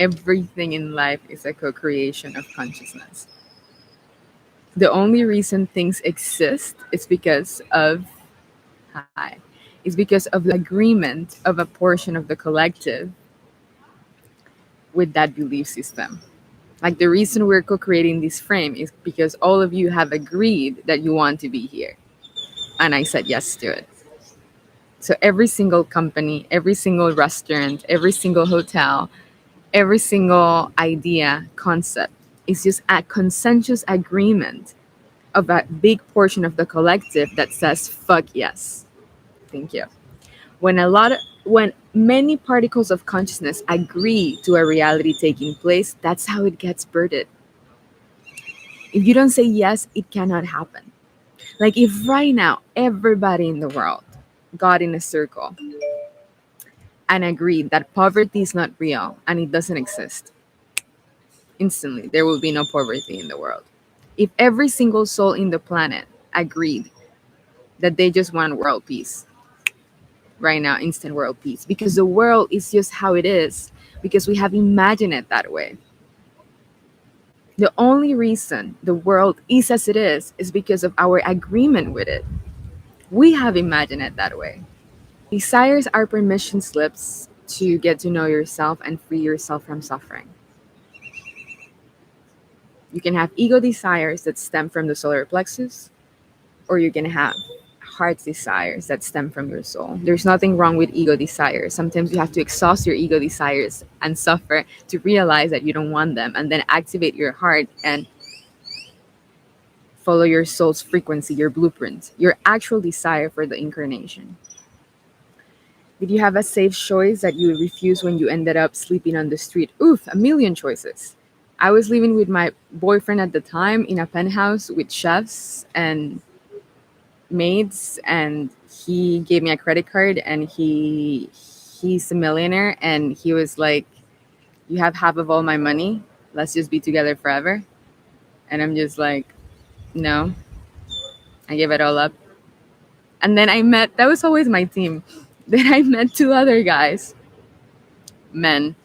Everything in life is a co-creation of consciousness. The only reason things exist is because of hi, is because of the agreement of a portion of the collective with that belief system. Like the reason we're co-creating this frame is because all of you have agreed that you want to be here, and I said yes to it. So every single company, every single restaurant, every single hotel, every single idea, concept is just a consensus agreement of a big portion of the collective that says fuck yes. Thank you. When many particles of consciousness agree to a reality taking place, that's how it gets birthed. If you don't say yes, it cannot happen. Like if right now everybody in the world got in a circle and agreed that poverty is not real and it doesn't exist, instantly there will be no poverty in the world. If every single soul in the planet agreed that they just want world peace, right now, instant world peace, because the world is just how it is, because we have imagined it that way. The only reason the world is as it is because of our agreement with it. We have imagined it that way. Desires are permission slips to get to know yourself and free yourself from suffering. You can have ego desires that stem from the solar plexus, or you can have heart desires that stem from your soul. There's nothing wrong with ego desires. Sometimes you have to exhaust your ego desires and suffer to realize that you don't want them, and then activate your heart and follow your soul's frequency, your blueprint, your actual desire for the incarnation. Did you have a safe choice that you refused when you ended up sleeping on the street? Oof, a million choices. I was living with my boyfriend at the time in a penthouse with chefs and maids, and he gave me a credit card, and he's a millionaire, and he was like, you have half of all my money, let's just be together forever. And I'm just like, no, I gave it all up. And then that was always my team. Then I met two other guys, men,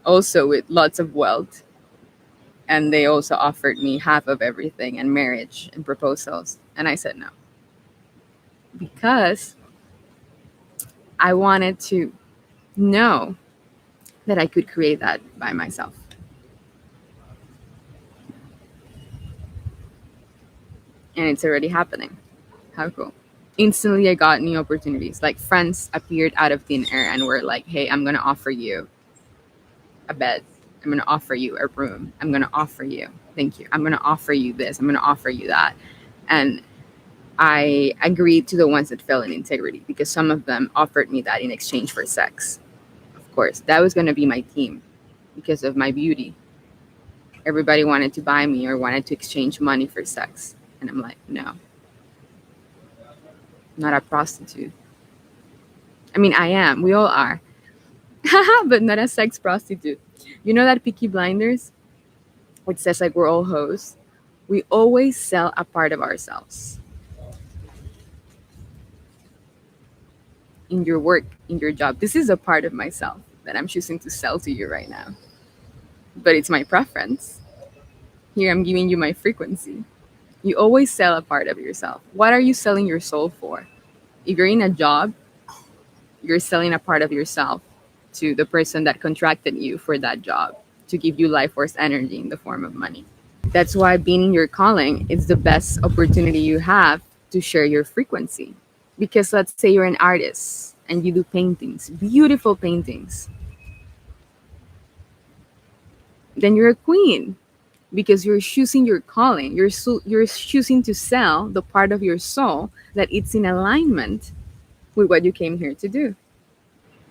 also with lots of wealth, and they also offered me half of everything and marriage and proposals, and I said no, because I wanted to know that I could create that by myself. And it's already happening. How cool. Instantly, I got new opportunities. Like friends appeared out of thin air and were like, hey, I'm going to offer you a bed. I'm going to offer you a room. I'm going to offer you, thank you. I'm going to offer you this. I'm going to offer you that. And I agreed to the ones that fell in integrity, because some of them offered me that in exchange for sex. Of course, that was going to be my team because of my beauty. Everybody wanted to buy me or wanted to exchange money for sex. And I'm like, no, not a prostitute. I mean, I am. We all are. But not a sex prostitute. You know that Peaky Blinders, which says like we're all hoes? We always sell a part of ourselves. In your work, in your job, this is a part of myself that I'm choosing to sell to you right now. But it's my preference. Here, I'm giving you my frequency. You always sell a part of yourself. What are you selling your soul for? If you're in a job, you're selling a part of yourself to the person that contracted you for that job to give you life force energy in the form of money. That's why being in your calling is the best opportunity you have to share your frequency. Because let's say you're an artist and you do paintings, beautiful paintings. Then you're a queen because you're choosing your calling. You're choosing to sell the part of your soul that it's in alignment with what you came here to do.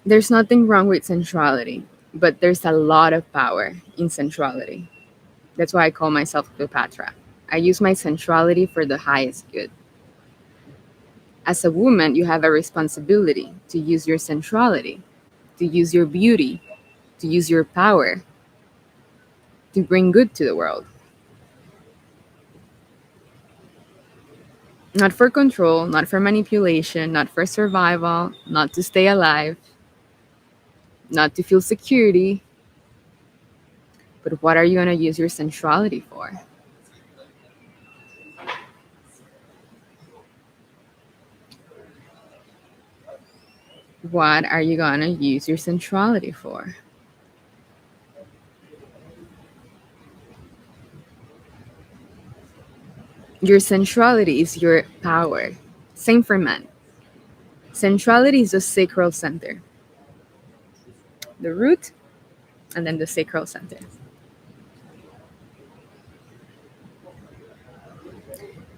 There's nothing wrong with sensuality, but there's a lot of power in sensuality. That's why I call myself Cleopatra. I use my sensuality for the highest good. As a woman, you have a responsibility to use your sensuality, to use your beauty, to use your power, to bring good to the world. Not for control, not for manipulation, not for survival, not to stay alive, not to feel security, But what are you going to use your sensuality for? What are you going to use your sensuality for? Your sensuality is your power. Same for men. Sensuality is the sacral center, the root, and then the sacral center.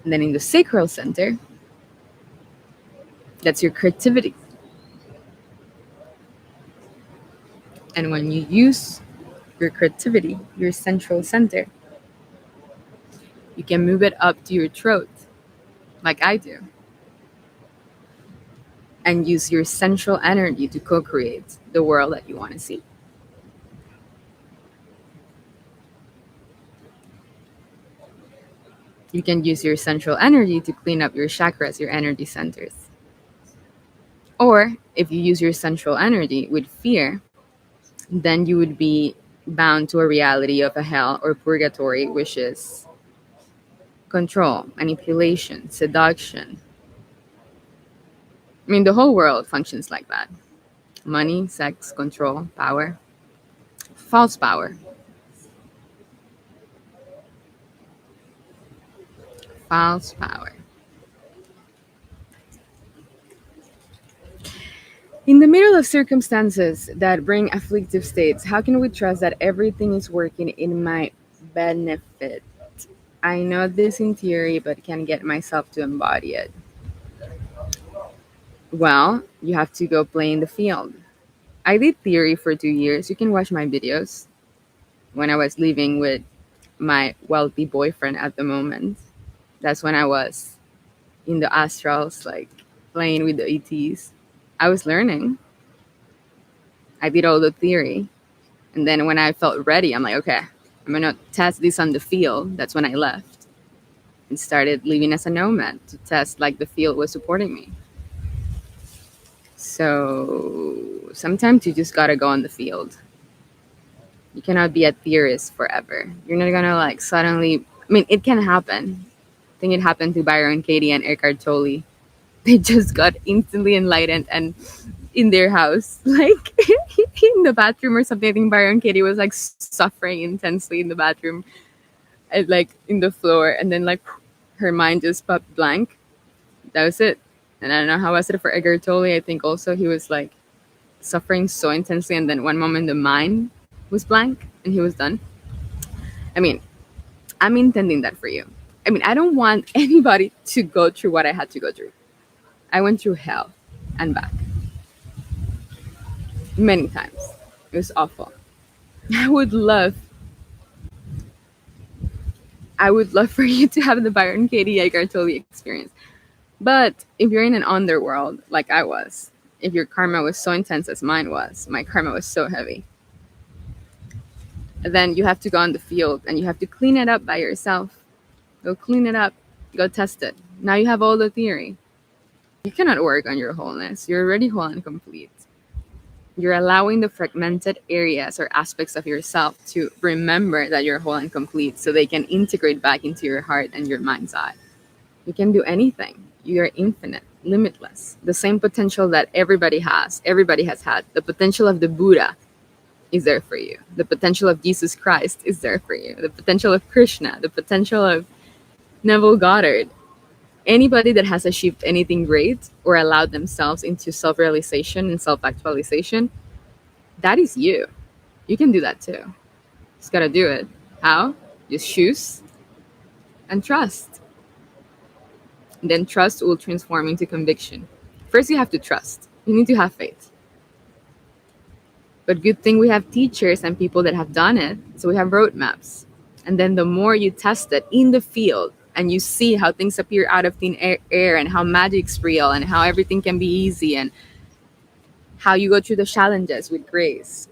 And then in the sacral center, that's your creativity. And when you use your creativity, your central center, you can move it up to your throat, like I do, and use your central energy to co create the world that you want to see. You can use your central energy to clean up your chakras, your energy centers. Or if you use your central energy with fear, then you would be bound to a reality of a hell or purgatory, which is control, manipulation, seduction. I mean, the whole world functions like that: money, sex, control, power, false power, false power. In the middle of circumstances that bring afflictive states, how can we trust that everything is working in my benefit? I know this in theory, but can't get myself to embody it. Well, you have to go play in the field. I did theory for 2 years. You can watch my videos when I was living with my wealthy boyfriend at the moment. That's when I was in the astrals, like playing with the ETs. I was learning. I did all the theory. And then when I felt ready, I'm like, okay, I'm going to test this on the field. That's when I left and started living as a nomad to test like the field was supporting me. So sometimes you just got to go on the field. You cannot be a theorist forever. You're not going to like suddenly, I mean, it can happen. I think it happened to Byron Katie and Eckhart Tolle. They just got instantly enlightened and in their house, like in the bathroom or something. I think Byron Katie was like suffering intensely in the bathroom, and, like in the floor, and then like her mind just popped blank. That was it. And I don't know how was it for Eckhart Tolle. I think also he was like suffering so intensely, and then one moment the mind was blank and he was done. I mean, I'm intending that for you. I mean, I don't want anybody to go through what I had to go through. I went through hell and back many times. It was awful. I would love for you to have the Byron Katie Eckhart Tolle experience. But if you're in an underworld like I was, if your karma was so intense as mine was, my karma was so heavy, then you have to go on the field and you have to clean it up by yourself. Go clean it up. Go test it. Now you have all the theory. You cannot work on your wholeness. You're already whole and complete. You're allowing the fragmented areas or aspects of yourself to remember that you're whole and complete so they can integrate back into your heart and your mind's eye. You can do anything. You are infinite, limitless. The same potential that everybody has had. The potential of the Buddha is there for you. The potential of Jesus Christ is there for you. The potential of Krishna, the potential of Neville Goddard. Anybody that has achieved anything great or allowed themselves into self-realization and self-actualization, that is you. You can do that too. Just gotta do it. How? Just choose and trust. And then trust will transform into conviction. First, you have to trust. You need to have faith. But good thing we have teachers and people that have done it, so we have roadmaps. And then the more you test it in the field, and you see how things appear out of thin air and how magic's real and how everything can be easy and how you go through the challenges with grace.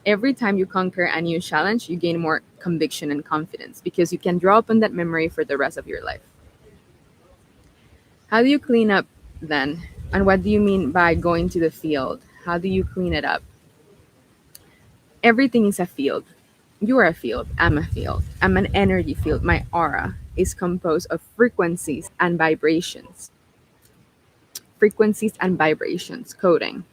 Every time you conquer a new challenge, you gain more conviction and confidence because you can draw upon that memory for the rest of your life. How do you clean up then? And what do you mean by going to the field? How do you clean it up? Everything is a field. You are a field. I'm a field. I'm an energy field. My aura is composed of frequencies and vibrations. Frequencies and vibrations, coding.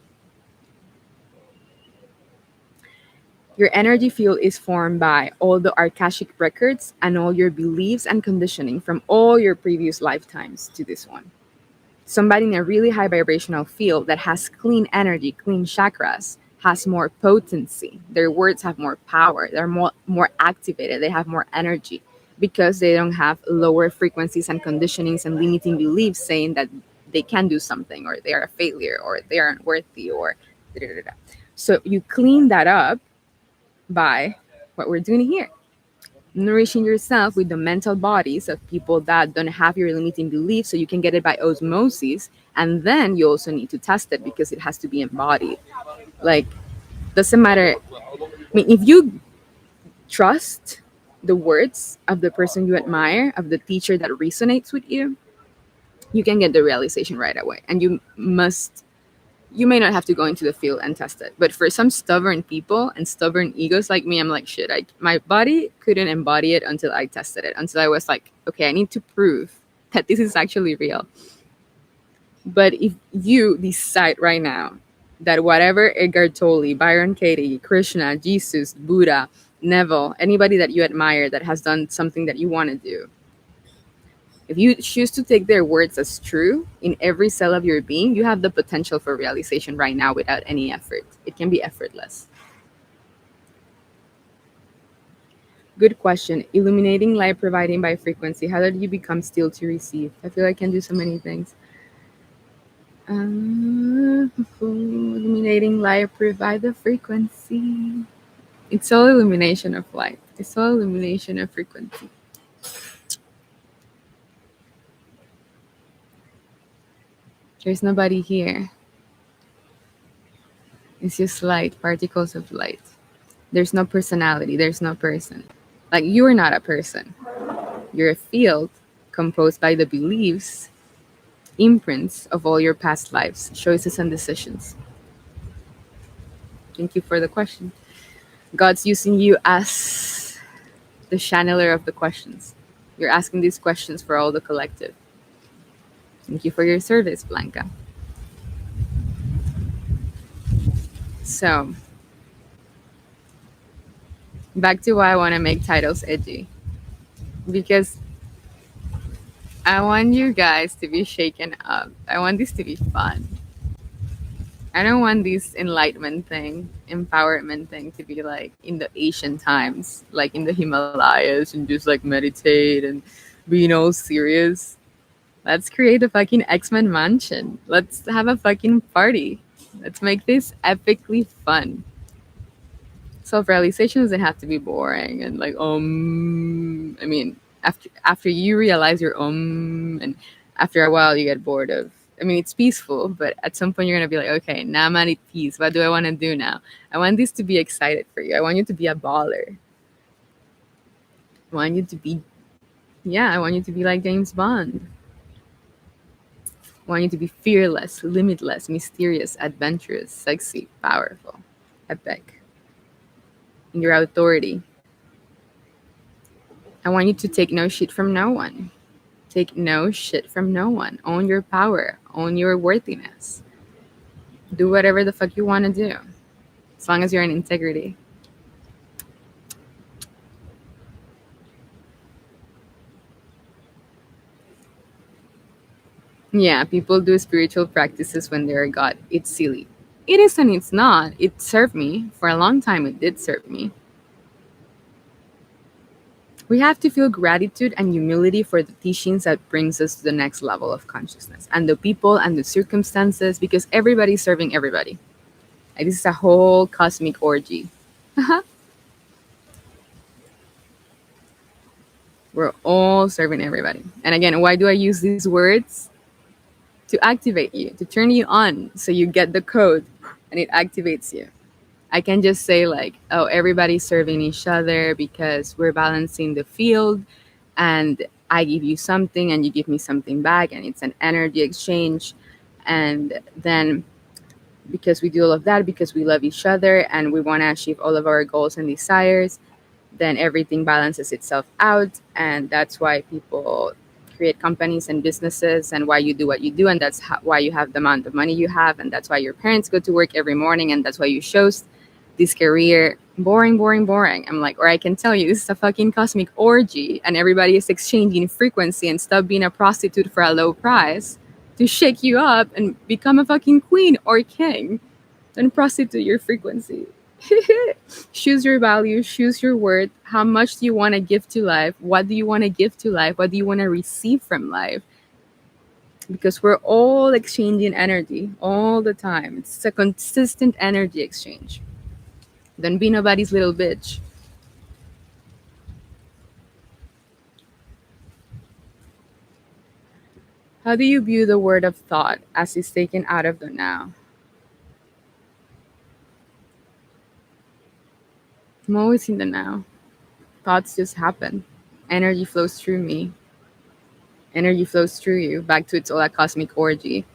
Your energy field is formed by all the Akashic records and all your beliefs and conditioning from all your previous lifetimes to this one. Somebody in a really high vibrational field that has clean energy, clean chakras, has more potency. Their words have more power. They're more activated. They have more energy because they don't have lower frequencies and conditionings and limiting beliefs saying that they can do something or they are a failure or they are unworthy or da, da, da, da. So you clean that up by what we're doing here, nourishing yourself with the mental bodies of people that don't have your limiting beliefs so you can get it by osmosis. And then you also need to test it because it has to be embodied. Like, doesn't matter. I mean, if you trust the words of the person you admire, of the teacher that resonates with you can get the realization right away. And you may not have to go into the field and test it. But for some stubborn people and stubborn egos like me, I'm like, shit, my body couldn't embody it until I tested it, until I was like, okay, I need to prove that this is actually real. But if you decide right now that whatever Edgar Tolle, Byron Katie, Krishna, Jesus, Buddha, Neville, anybody that you admire that has done something that you want to do, if you choose to take their words as true in every cell of your being, you have the potential for realization right now without any effort. It can be effortless. Good question. Illuminating light providing by frequency. How did you become still to receive? I feel I can do so many things. Illuminating light provide the frequency. It's all illumination of light. It's all illumination of frequency. There's nobody here. It's just light, particles of light. There's no personality. There's no person. Like, you are not a person. You're a field composed by the beliefs, imprints of all your past lives, choices, and decisions. Thank you for the question. God's using you as the channeler of the questions. You're asking these questions for all the collective. Thank you for your service, Blanca. So, back to why I want to make titles edgy. Because I want you guys to be shaken up. I want this to be fun. I don't want this enlightenment thing, empowerment thing to be like in the Asian times, like in the Himalayas and just like meditate and being all serious. Let's create a fucking X-Men mansion. Let's have a fucking party. Let's make this epically fun. Self-realization doesn't have to be boring and like I mean, after you realize your and after a while you get bored of. I mean, it's peaceful, but at some point you're gonna be like, okay, now I'm at peace. What do I want to do now? I want this to be excited for you. I want you to be a baller. I want you to be, yeah, I want you to be like James Bond. I want you to be fearless, limitless, mysterious, adventurous, sexy, powerful, epic. In your authority. I want you to take no shit from no one. Take no shit from no one. Own your power. Own your worthiness. Do whatever the fuck you want to do. As long as you're in integrity. Yeah, people do spiritual practices when they're God. It's silly. It is and it's not. It served me. For a long time, it did serve me. We have to feel gratitude and humility for the teachings that brings us to the next level of consciousness and the people and the circumstances, because everybody's serving everybody. Like, this is a whole cosmic orgy. We're all serving everybody. And again, why do I use these words? To activate you, to turn you on so you get the code and it activates you. I can just say like, oh, everybody's serving each other because we're balancing the field and I give you something and you give me something back and it's an energy exchange. And then because we do all of that, because we love each other and we want to achieve all of our goals and desires, then everything balances itself out. And that's why people create companies and businesses, and why you do what you do. And that's why you have the amount of money you have. And that's why your parents go to work every morning. And that's why you chose this career. Boring, boring, boring. I'm like, or I can tell you, this is a fucking cosmic orgy, and everybody is exchanging frequency, and stop being a prostitute for a low price to shake you up and become a fucking queen or king. Then prostitute your frequency. Choose your value, choose your worth. How much do you want to give to life? What do you want to give to life? What do you want to receive from life? Because we're all exchanging energy all the time. It's a consistent energy exchange. Don't be nobody's little bitch. How do you view the word of thought as is taken out of the now? I'm always in the now. Thoughts just happen. Energy flows through me. Energy flows through you. Back to its all a cosmic orgy.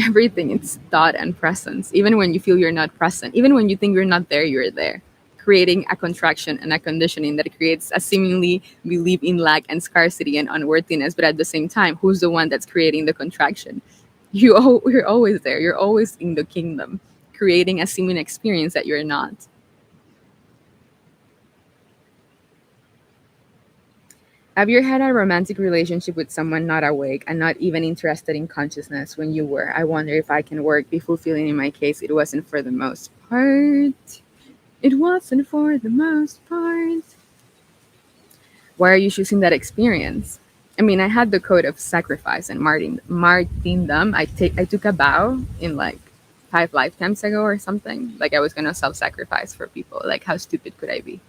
Everything is thought and presence. Even when you feel you're not present, even when you think you're not there, you're there. Creating a contraction and a conditioning that creates a seemingly belief in lack and scarcity and unworthiness. But at the same time, who's the one that's creating the contraction? You're always there. You're always in the kingdom, creating a seeming experience that you're not. Have you had a romantic relationship with someone not awake and not even interested in consciousness when you were? I wonder if I can work, be fulfilling. In my case, it wasn't for the most part. It wasn't for the most part. Why are you choosing that experience? I mean, I had the code of sacrifice and martyrdom. I took a vow in like 5 lifetimes ago or something. Like I was gonna self-sacrifice for people. Like how stupid could I be?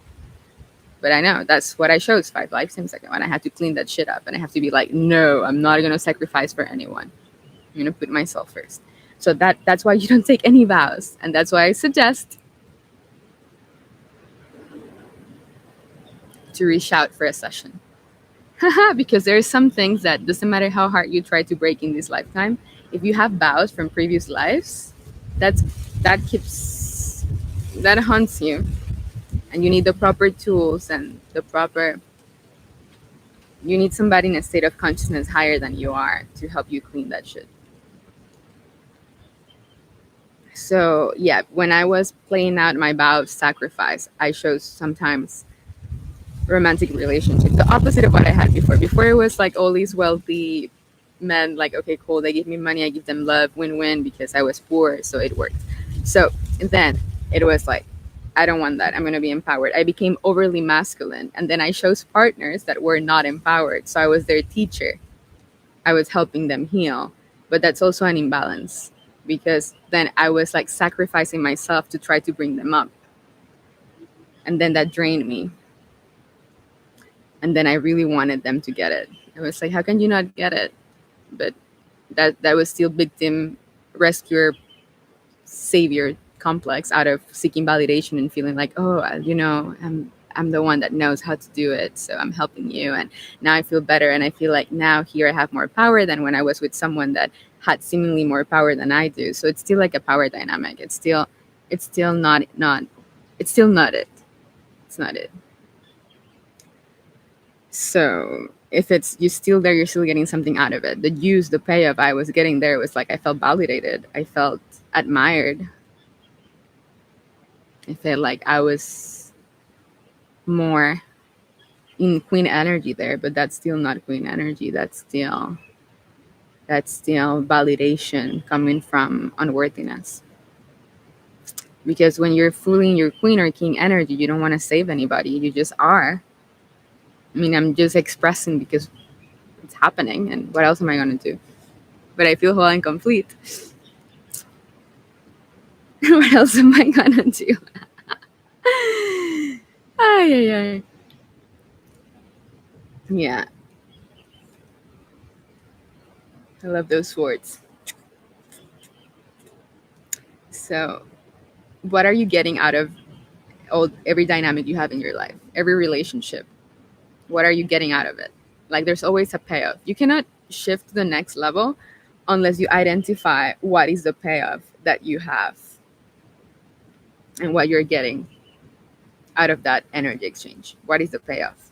But I know that's what I chose 5 lifetimes ago, and I had to clean that shit up. And I have to be like, no, I'm not gonna sacrifice for anyone. I'm gonna put myself first. So that's why you don't take any vows, and that's why I suggest to reach out for a session. Because there are some things that doesn't matter how hard you try to break in this lifetime. If you have vows from previous lives, that's that haunts you, and you need the proper tools and the proper. You need somebody in a state of consciousness higher than you are to help you clean that shit. So yeah, when I was playing out my vow of sacrifice, I chose sometimes romantic relationship, the opposite of what I had before. Before it was like all these wealthy men, like okay, cool, they give me money, I give them love, win-win, because I was poor, so it worked. So then it was like, I don't want that. I'm going to be empowered. I became overly masculine, and then I chose partners that were not empowered. So I was their teacher. I was helping them heal, but that's also an imbalance, because then I was like sacrificing myself to try to bring them up, and then that drained me. And then I really wanted them to get it. I was like, how can you not get it? But that was still victim, rescuer, savior complex out of seeking validation and feeling like, oh, I'm the one that knows how to do it, so I'm helping you, and now I feel better, and I feel like now here I have more power than when I was with someone that had seemingly more power than I do. So it's still like a power dynamic. It's still not it's still not it. It's not it. So if it's you still there, you're still getting something out of it. The use, the payoff I was getting there was like I felt validated. I felt admired. I felt like I was more in queen energy there, but that's still not queen energy. That's still validation coming from unworthiness. Because when you're fooling your queen or king energy, you don't want to save anybody. You just are. I mean, I'm just expressing because it's happening, and what else am I going to do? But I feel whole and complete. What else am I going to do? Ay, ay, ay. Yeah, I love those swords. So, what are you getting out of every dynamic you have in your life, every relationship? What are you getting out of it? Like, there's always a payoff. You cannot shift to the next level unless you identify what is the payoff that you have and what you're getting out of that energy exchange? What is the payoff?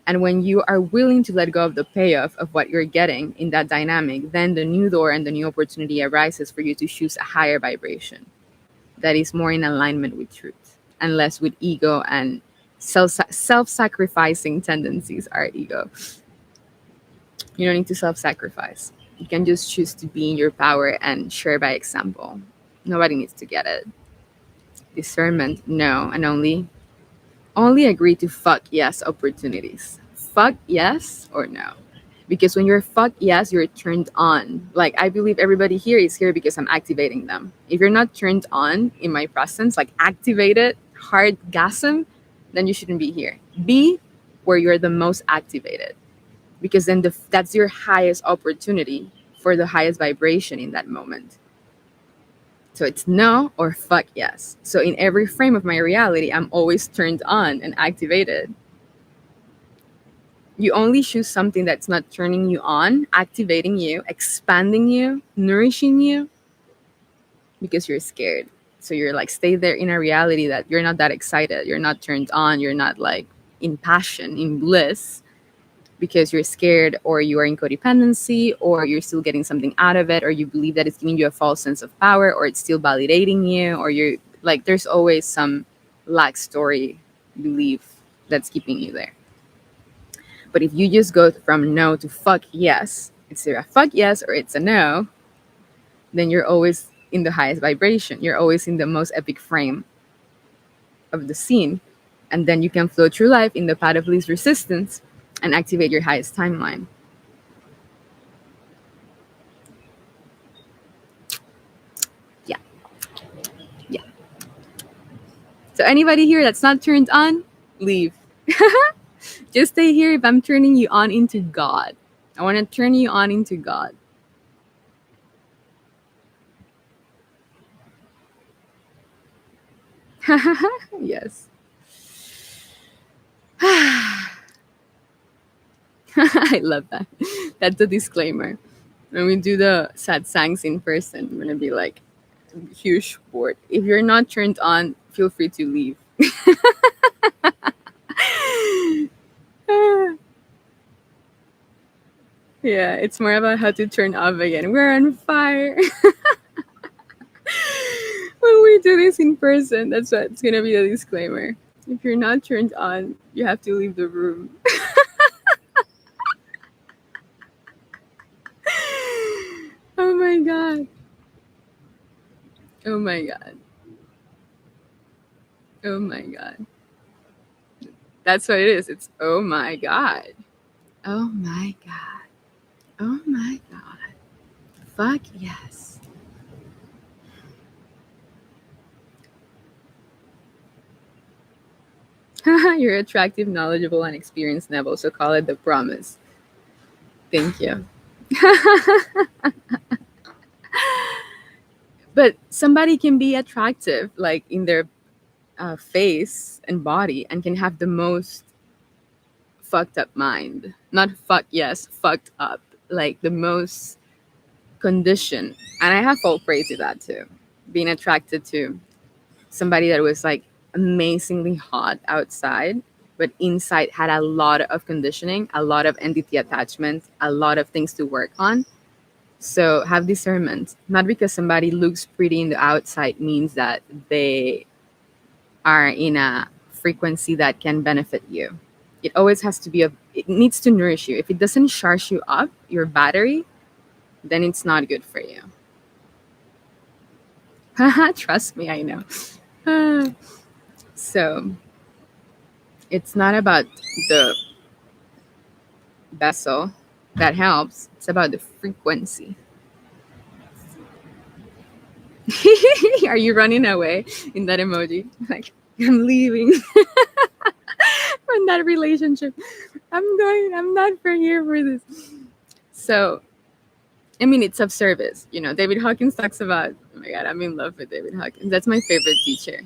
And when you are willing to let go of the payoff of what you're getting in that dynamic, then the new door and the new opportunity arises for you to choose a higher vibration that is more in alignment with truth and less with ego and self-sacrificing tendencies. Our ego. You don't need to self-sacrifice. You can just choose to be in your power and share by example. Nobody needs to get it. Discernment, no, and only agree to fuck yes opportunities. Fuck yes or no. Because when you're fuck yes, you're turned on. Like, I believe everybody here is here because I'm activating them. If you're not turned on in my presence, like activated, hard gasm, then you shouldn't be here. Be where you're the most activated. Because then that's your highest opportunity for the highest vibration in that moment. So it's no or fuck yes. So in every frame of my reality, I'm always turned on and activated. You only choose something that's not turning you on, activating you, expanding you, nourishing you, because you're scared. So you're like, stay there in a reality that you're not that excited. You're not turned on. You're not like in passion, in bliss, because you're scared, or you are in codependency, or you're still getting something out of it, or you believe that it's giving you a false sense of power, or it's still validating you, or you're like, there's always some lack story belief that's keeping you there. But if you just go from no to fuck yes, it's either a fuck yes or it's a no, then you're always in the highest vibration. You're always in the most epic frame of the scene. And then you can flow through life in the path of least resistance and activate your highest timeline. Yeah. Yeah. So anybody here that's not turned on, leave. Just stay here if I'm turning you on into God. I want to turn you on into God. Yes. I love that. That's the disclaimer. When we do the satsangs in person, I'm going to be like, huge sport. If you're not turned on, feel free to leave. Yeah, it's more about how to turn off again. We're on fire. When we do this in person, that's what's going to be the disclaimer. If you're not turned on, you have to leave the room. Oh my God. Oh my God. Oh my God. That's what it is. It's oh my God. Oh my God. Oh my God. Fuck yes. You're attractive, knowledgeable, and experienced, Neville, so call it the promise. Thank you. But somebody can be attractive, like in their face and body, and can have the most fucked up mind. Not fuck yes, fucked up. Like the most conditioned. And I have full praise to that too. Being attracted to somebody that was like amazingly hot outside, but inside had a lot of conditioning, a lot of entity attachment, a lot of things to work on. So have discernment. Not because somebody looks pretty in the outside means that they are in a frequency that can benefit you. It always has to be it needs to nourish you. If it doesn't charge you up, your battery, then it's not good for you. Trust me, I know. So it's not about the vessel that helps. It's about the frequency. Are you running away in that emoji? Like, I'm leaving from that relationship. I'm not for here for this. So, I mean, it's of service. You know, David Hawkins talks about, oh my God, I'm in love with David Hawkins. That's my favorite teacher.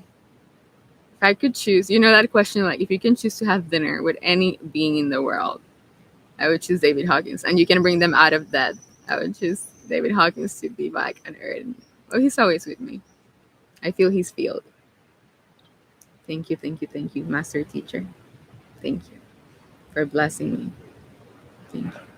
If I could choose, you know, that question, like, if you can choose to have dinner with any being in the world, I would choose David Hawkins. And you can bring them out of death. I would choose David Hawkins to be back on Earth. Oh, he's always with me. I feel his field. Thank you, Master Teacher. Thank you for blessing me. Thank you.